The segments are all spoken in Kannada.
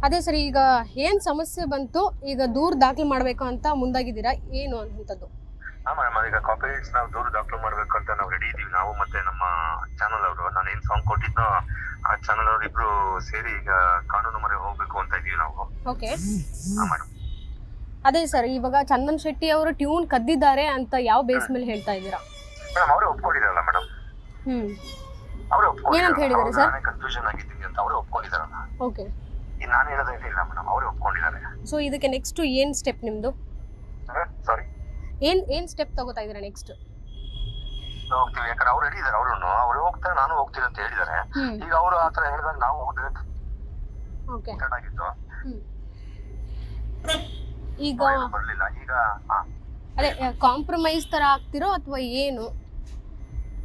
ಅದೇ ಸರ್, ಈಗ ಏನ್ ಸಮಸ್ಯೆ ಬಂತು, ಈಗ ದೂರ ದಾಖಲೆ ಮಾಡಬೇಕು ಅಂತ ಮುಂದಾಗಿದ್ದೀರಾ, ಏನು ಅನ್ನುವಂಥದ್ದು? ಹಾ ಮೇಡಮ್, ಈಗ ಕಾಪಿರೈಟ್ಸ್ ನಾವು ದೂರ ದಾಖಲು ಮಾಡ್ಬೇಕು ಅಂತ ನಾವು ರೆಡಿ ಇದೀವಿ, ನಾವು ಮತ್ತೆ ನಮ್ಮ ಚಾನಲ್ ಅವರು. ನಾನು ಏನ್ ಸಾಂಗ್ ಕೊಟ್ಟಿದ್ನೋ ಆ ಚಾನಲ್ ಅವ್ರು ಇಬ್ರು ಸೇರಿ ಈಗ ಕಾನೂನು ಮೊರೆ ಹೋಗ್ಬೇಕು ಅಂತ ಇದೀವಿ ನಾವು. ಓಕೆ. ಹಾ ಮೇಡಮ್. ಅದೇ ಸರ್, ಇವಾಗ ಚಂದನ್ ಶೆಟ್ಟಿ ಅವರು ಟ್ಯೂನ್ ಕದ್ದಿದ್ದಾರೆ ಅಂತ ಯಾವ ಬೇಸ್ ಮೇಲೆ ಹೇಳ್ತಾ ಇದ್ದೀರಾ? ಮೇಡಮ್ ಅವರೇ ಒಪ್ಕೊಂಡಿದಾರಲ್ಲ ಮೇಡಮ್, ಅವರೇ ಏನಂತ ಹೇಳಿದ್ದಾರೆ ಸರ್? ನಾನೇ ಕನ್ಫ್ಯೂಷನ್ ಆಗಿದ್ದೀನಿ ಅಂತ ಅವರೇ ಒಪ್ಕೊಂಡಿದಾರಲ್ಲ. ಓಕೆ. ಈಗ ನಾನು ಹೇಳೋದೇನಿಲ್ಲ ಮೇಡಮ್, ಅವರೇ ಒಪ್ಕೊಂಡಿದ್ದಾರೆ. ಸೊ ಇದಕ್ಕೆ ನೆಕ್ಸ್ಟ್ ಏನ್ ಸ್ಟೆಪ್ ನಿಮ್ದು? ಸಾರಿ, ಏನ್ ಸ್ಟೆಪ್ ತಗೋತಾ ಇದ್ದೀರಾ ನೆಕ್ಸ್ಟ್? ಹೋಗ್ತೀವಿ, ಯಾಕಂದ್ರೆ ಅವ್ರು ರೆಡಿ ಇದಾರೆ. ಅವ್ರು ಹೋಗ್ತಾರೆ, ನಾನು ಹೋಗ್ತೀನಿ ಅಂತ ಹೇಳಿದಾರೆ. ಈಗ ಅವರು ಆತರ ಹೇಳಿದಾಗ ನಾವು ಹೋದ್ರೆ ಓಕೆ ಆಗಿತ್ತು. ಈಗ ಬರ್ಲಿಲ್ಲ. ಈಗ ಅದೇ ಕಾಂಪ್ರಮೈಸ್ ತರ ಆಗ್ತಿರೋ ಅಥವಾ ಏನು?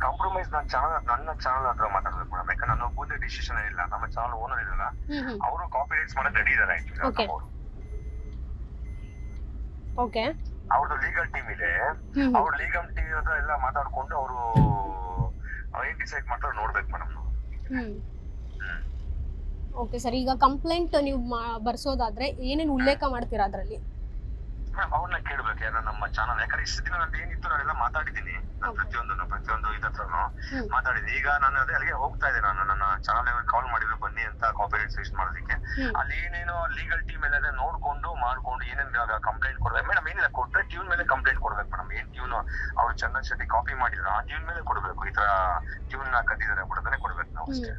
ಕಾಂಪ್ರಮೈಸ್ ನನ್ನ ಚಾನಲ್ ಹತ್ರ ಮಾತಾಡ್ಬೇಕು ಮೇಡಮ್, ಯಾಕಂದ್ರೆ ನಾನು ಒಬ್ಬದೇ ಡಿಸಿಷನ್ ಇಲ್ಲ, ನಮ್ಮ ಚಾನಲ್ ಓನರ್ ಇರಲ್ಲ. ಅವರು ಕಾಪಿರೈಟ್ಸ್ ಮಾಡಕ್ ರೆಡಿ ಇದಾರೆ. ಓಕೆ. ಅವ್ರದ್ದು ಲೀಗಲ್ ಟೀಮ್ ಇದೆ. ಅವ್ರ ಲೀಗಲ್ ಟೀಮ್ ಹತ್ರ ಎಲ್ಲ ಮಾತಾಡ್ಕೊಂಡು ಅವರು ಏನ್ ಡಿಸೈಡ್ ಮಾಡ್ತಾರೆ ನೋಡ್ಬೇಕು ಮೇಡಮ್. ಓಕೆ ಸರ್, ಈಗ ಕಂಪ್ಲೇಂಟ್ ನೀವು ಬರ್ಸೋದಾದ್ರೆ ಏನೇನು ಉಲ್ಲೇಖ ಮಾಡ್ತೀರಾ ಅದರಲ್ಲಿ? ಅವ್ರನ್ನ ಕೇಳ್ಬೇಕು, ಯಾರು ನಮ್ಮ ಚಾನಲ್. ಯಾಕಂದ್ರೆ ಇಷ್ಟು ದಿನ ನಾನು ಏನಿತ್ತು ನಾನೆಲ್ಲ ಮಾತಾಡಿದ್ದೀನಿ, ನಾನು ಪ್ರತಿಯೊಂದು ಇದತ್ರನು ಮಾತಾಡಿದ್ದೀನಿ. ಈಗ ನಾನು ಅಲ್ಲಿಗೆ ಹೋಗ್ತಾ ಇದ್ದೆ, ನಾನು ನನ್ನ ಚಾನಲ್ ಕಾಲ್ ಮಾಡಿದ್ರು ಬನ್ನಿ ಅಂತ ಕಾಪಿರೈಟ್ಸ್ ರಿಜಿಸ್ಟರ್ ಮಾಡೋದಕ್ಕೆ. ಅಲ್ಲಿ ಏನೇನೋ ಲೀಗಲ್ ಟೀಮ್ ಎಲ್ಲ ನೋಡ್ಕೊಂಡು ಮಾಡ್ಕೊಂಡು ಏನೇನು ಕಂಪ್ಲೇಂಟ್ ಕೊಡ್ಬೇಕು ಮೇಡಮ್. ಏನಿಲ್ಲ, ಕೊಟ್ರೆ ಟ್ಯೂನ್ ಮೇಲೆ ಕಂಪ್ಲೇಂಟ್ ಕೊಡ್ಬೇಕು ಮೇಡಮ್. ಏನ್ ಟ್ಯೂನ್ ಅವ್ರು ಚಂದನ್ ಶೆಟ್ಟಿ ಕಾಪಿ ಮಾಡಿದ್ರು ಆ ಟ್ಯೂನ್ ಮೇಲೆ ಕೊಡ್ಬೇಕು. ಈ ತರ ಟ್ಯೂನ್ ಕದ್ದಿದ್ದಾರೆ ಬಿಡೋದನ್ನೇ ಕೊಡ್ಬೇಕು ನಾವು ಅಷ್ಟೇ.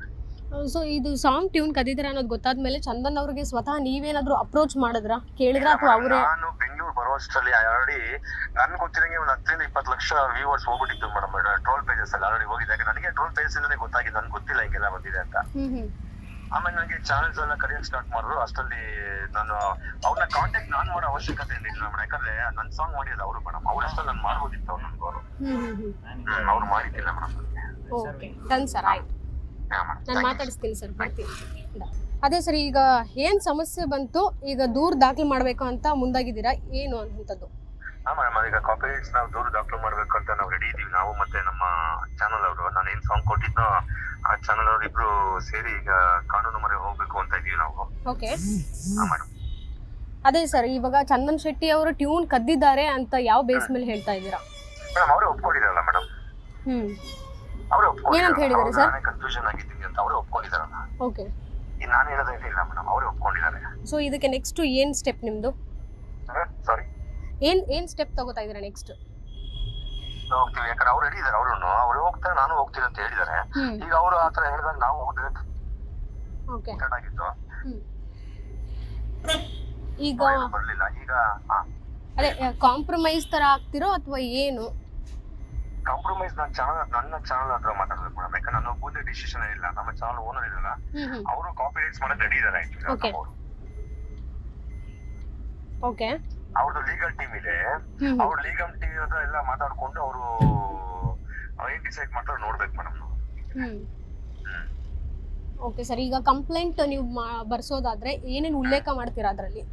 ಸೊ ಇದು ಸಾಂಗ್ ಟ್ಯೂನ್ ಕದಿದ್ದೀರಾ ಅನ್ನೋದು ಗೊತ್ತಾದ್ಮೇಲೆ ಚಂದನ್ ಅವ್ರಿಗೆ ಸ್ವತಃ ನೀವೇನಾದ್ರೂ ಅಪ್ರೋಚ್ ಮಾಡಿದ್ರ, ಕೇಳಿದ್ರ ಅಥವಾ ಅವರೇ? ನಾನು ಬೆಂಗಳೂರು ಬರುವಷ್ಟರಲ್ಲಿ ಆಲ್ರೆಡಿ ನನ್ ಗೊತ್ತಿರಂಗೆ ಒಂದು 10 20 ಲಕ್ಷ ವ್ಯೂವರ್ಸ್ ಹೋಗ್ಬಿಟ್ಟಿತ್ತು ಮೇಡಮ್. ಟ್ರೋಲ್ ಪೇಜಸ್ ಅಲ್ಲಿ ಆಲ್ರೆಡಿ ಹೋಗಿದ್ದಾಗ ನನಗೆ ಟ್ರೋಲ್ ಪೇಜಸ್ ಇಂದಾನೆ ಗೊತ್ತಾಗಿದೆ, ನನ್ಗೆ ಗೊತ್ತಿಲ್ಲ ಹಿಂಗೆಲ್ಲ ಬಂದಿದೆ ಅಂತ. ಆಮೇಲೆ ನನಗೆ ಚಾನಲ್ಸ್ ಎಲ್ಲ ಕರೆಯಕ್ ಸ್ಟಾರ್ಟ್ ಮಾಡಿದ್ರು. ಅಷ್ಟರಲ್ಲಿ ನಾನು ಅವ್ರನ್ನ ಕಾಂಟ್ಯಾಕ್ಟ್ ನಾನ್ ಮಾಡೋ ಅವಶ್ಯಕತೆ ಏನಿಲ್ಲ ಮೇಡಮ್, ಯಾಕಂದ್ರೆ ನನ್ ಸಾಂಗ್ ಮಾಡಿರೋದು ಅವರು ಮೇಡಮ್. ಅವ್ರ ಅಷ್ಟಲ್ಲಿ ನಾನು ಮಾಡ್ಬೋದಿತ್ತು ಅವ್ರು, ನನ್ಗೆ ಅವ್ರು ಮಾಡಿದ್ದಿಲ್ಲ ಮೇಡಮ್. ಓಕೆ ಡನ್ ಸರ್, ಆಯ್ತು, ನಾನು ಮಾತಾಡಿಸ್ತೀನಿ ಸರ್, ಬರ್ತೀನಿ. ಅದೇ ಸರ್, ಈಗ ಏನ್ ಸಮಸ್ಯೆ ಬಂತು, ಈಗ ದೂರ ದಾಖಲೆ ಮಾಡ್ಬೇಕು ಅಂತ ಮುಂದಾಗಿದ್ದೀರಾ, ಏನು ಅನ್ನುವಂಥದ್ದು? ಹಾ ಮೇಡಮ್, ಈಗ ಕಾಪಿರೈಟ್ಸ್ ನಾವು ದೂರ ದಾಖಲು ಮಾಡ್ಬೇಕು ಅಂತ ನಾವು ರೆಡಿ ಇದೀವಿ, ನಾವು ಮತ್ತೆ ನಮ್ಮ ಚಾನಲ್ ಅವರು. ನಾನು ಏನ್ ಸಾಂಗ್ ಕೊಟ್ಟಿದ್ನೋ ಆ ಚಾನಲ್ ಅವ್ರು ಇಬ್ರು ಸೇರಿ ಈಗ ಕಾನೂನು ಮೊರೆ ಹೋಗ್ಬೇಕು ಅಂತ ಇದೀವಿ ನಾವು. ಓಕೆ. ಹಾ ಮೇಡಮ್. ಅದೇ ಸರ್, ಇವಾಗ ಚಂದನ್ ಶೆಟ್ಟಿ ಅವರು ಟ್ಯೂನ್ ಕದ್ದಿದ್ದಾರೆ ಅಂತ ಯಾವ ಬೇಸ್ ಮೇಲೆ ಹೇಳ್ತಾ ಇದ್ದೀರಾ? ಮೇಡಮ್ ಅವರೇ ಒಪ್ಕೊಂಡಿದಾರಲ್ಲ ಮೇಡಮ್, ಏನಂತ ಹೇಳಿದ್ದಾರೆ ಸರ್? ನಾನೇ ಕನ್ಫ್ಯೂಷನ್ ಆಗಿದ್ದೀನಿ ಅಂತ ಅವರೇ ಒಪ್ಕೊಂಡಿದಾರಲ್ಲ. ಓಕೆ. ಈಗ ನಾನು ಹೇಳೋದೇನಿಲ್ಲ ಮೇಡಮ್, ಅವರೇ ಒಪ್ಕೊಂಡಿದ್ದಾರೆ. ಸೊ ಇದಕ್ಕೆ ನೆಕ್ಸ್ಟ್ ಏನ್ ಸ್ಟೆಪ್ ನಿಮ್ದು? ಸಾರಿ, ಏನ್ ಸ್ಟೆಪ್ ತಗೋತಾ ಇದ್ದೀರಾ ನೆಕ್ಸ್ಟ್? ಹೋಗ್ತೀವಿ, ಯಾಕಂದ್ರೆ ಅವ್ರು ರೆಡಿ ಇದಾರೆ. ಅವ್ರು ಹೋಗ್ತಾರೆ, ನಾನು ಹೋಗ್ತೀನಿ ಅಂತ ಹೇಳಿದಾರೆ. ಈಗ ಅವರು ಆತರ ಹೇಳಿದಾಗ ನಾವು ಹೋದ್ರೆ ಓಕೆ ಆಗಿತ್ತು. ಈಗ ಬರ್ಲಿಲ್ಲ. ಈಗ ಅದೇ ಕಾಂಪ್ರಮೈಸ್ ತರ ಆಗ್ತಿರೋ ಅಥವಾ ಏನು? ಕಾಂಪ್ರಮೈಸ್ ನನ್ನ ಚಾನಲ್ ಹತ್ರ ಮಾತಾಡ್ಬೇಕು ಮೇಡಮ್, ಯಾಕಂದ್ರೆ ನಾನು ಒಬ್ಬದೇ ಡಿಸಿಷನ್ ಇಲ್ಲ, ನಮ್ಮ ಚಾನಲ್ ಓನರ್ ಇರಲ್ಲ. ಅವರು ಕಾಪಿರೈಟ್ಸ್ ಮಾಡಕ್ ರೆಡಿ ಇದಾರೆ. ಓಕೆ. ಅವ್ರದ್ದು ಲೀಗಲ್ ಟೀಮ್ ಇದೆ. ಅವ್ರ ಲೀಗಲ್ ಟೀಮ್ ಹತ್ರ ಎಲ್ಲ ಮಾತಾಡ್ಕೊಂಡು ಅವರು ಏನ್ ಡಿಸೈಡ್ ಮಾಡ್ತಾರೆ ನೋಡ್ಬೇಕು ಮೇಡಮ್. ಓಕೆ ಸರ್, ಈಗ ಕಂಪ್ಲೇಂಟ್ ನೀವು ಬರ್ಸೋದಾದ್ರೆ ಏನೇನು ಉಲ್ಲೇಖ ಮಾಡ್ತೀರಾ ಅದರಲ್ಲಿ?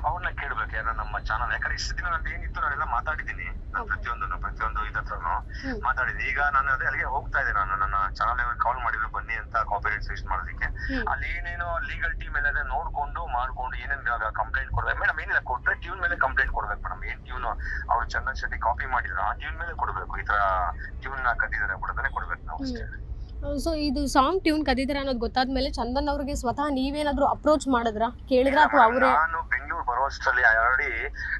ಅವ್ರನ್ನ ಕೇಳ್ಬೇಕು, ಯಾರು ನಮ್ಮ ಚಾನಲ್. ಯಾಕಂದ್ರೆ ಇಷ್ಟು ದಿನ ನಾನು ಏನಿತ್ತು ನಾನೆಲ್ಲ ಮಾತಾಡಿದ್ದೀನಿ, ಪ್ರತಿಯೊಂದು ಇದತ್ರನು ಮಾತಾಡಿದ್ದೀನಿ. ಈಗ ನಾನು ಅಲ್ಲಿಗೆ ಹೋಗ್ತಾ ಇದ್ದೆ, ನಾನು ನನ್ನ ಚಾನಲ್ ಕಾಲ್ ಮಾಡಿದ್ರು ಬನ್ನಿ ಅಂತ ಕಾಪಿರೈಟ್ಸ್ ರಿಜಿಸ್ಟರ್ ಮಾಡೋದಕ್ಕೆ. ಅಲ್ಲಿ ಏನೇನೋ ಲೀಗಲ್ ಟೀಮ್ ಎಲ್ಲ ನೋಡ್ಕೊಂಡು ಮಾಡ್ಕೊಂಡು ಏನೇನು ಕಂಪ್ಲೇಂಟ್ ಕೊಡ್ಬೇಕು ಮೇಡಮ್. ಏನಿಲ್ಲ, ಕೊಟ್ರೆ ಟ್ಯೂನ್ ಮೇಲೆ ಕಂಪ್ಲೇಂಟ್ ಕೊಡ್ಬೇಕು ಮೇಡಮ್. ಏನ್ ಟ್ಯೂನ್ ಅವ್ರು ಚಂದನ್ ಶೆಟ್ಟಿ ಕಾಪಿ ಮಾಡಿದ್ರು ಆ ಟ್ಯೂನ್ ಮೇಲೆ ಕೊಡ್ಬೇಕು. ಈ ತರ ಟ್ಯೂನ್ ಕದ್ದಿದ್ದಾರೆ ಬಿಡೋದನ್ನೇ ಕೊಡ್ಬೇಕು ನಾವು ಅಷ್ಟೇ. ಸೊ ಇದು ಸಾಂಗ್ ಟ್ಯೂನ್ ಕದಿದ್ದೀರಾ ಅನ್ನೋದು ಗೊತ್ತಾದ್ಮೇಲೆ ಚಂದನ್ ಅವ್ರಿಗೆ ಸ್ವತಃ ನೀವೇನಾದ್ರೂ ಅಪ್ರೋಚ್ ಮಾಡಿದ್ರ, ಕೇಳಿದ್ರ ಅಥವಾ ಅವರೇ? ನಾನು ಬೆಂಗಳೂರು ಬರುವಷ್ಟರಲ್ಲಿ ಆಲ್ರೆಡಿ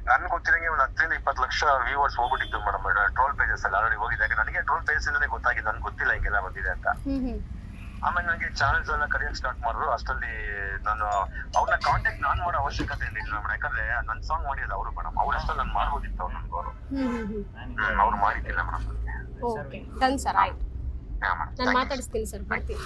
ನನ್ಗೆ ಗೊತ್ತಿರಂಗೆ ಒಂದು 10 20 ಲಕ್ಷ ವ್ಯೂವರ್ಸ್ ಹೋಗ್ಬಿಟ್ಟಿತ್ತು ಮೇಡಮ್. ಟ್ರೋಲ್ ಪೇಜಸ್ ಅಲ್ಲಿ ಆಲ್ರೆಡಿ ಹೋಗಿದ್ದಾಗ ನನಗೆ ಟ್ರೋಲ್ ಪೇಜಸ್ ಇಂದಾನೆ ಗೊತ್ತಾಗಿದೆ, ನನ್ಗೆ ಗೊತ್ತಿಲ್ಲ ಹಿಂಗೆಲ್ಲ ಬಂದಿದೆ ಅಂತ. ಆಮೇಲೆ ನನಗೆ ಚಾನಲ್ಸ್ ಎಲ್ಲ ಕರೆಯಕ್ ಸ್ಟಾರ್ಟ್ ಮಾಡಿದ್ರು. ಅಷ್ಟರಲ್ಲಿ ನಾನು ಅವ್ರನ್ನ ಕಾಂಟ್ಯಾಕ್ಟ್ ನಾನ್ ಮಾಡೋ ಅವಶ್ಯಕತೆ ಏನಿಲ್ಲ ಮೇಡಮ್, ಯಾಕಂದ್ರೆ ನನ್ ಸಾಂಗ್ ಮಾಡಿರೋದು ಅವರು ಮೇಡಮ್. ಅವ್ರ ಅಷ್ಟಲ್ಲಿ ನಾನು ಮಾಡ್ಬೋದಿತ್ತು ಅವ್ರು, ನನ್ಗೆ ಅವ್ರು ಮಾಡಿದ್ದಿಲ್ಲ ಮೇಡಮ್. ಓಕೆ ಡನ್ ಸರ್, ಆಯ್ತು, ನಾನು ಮಾತಾಡಿಸ್ತೀನಿ ಸರ್, ಬರ್ತೀನಿ.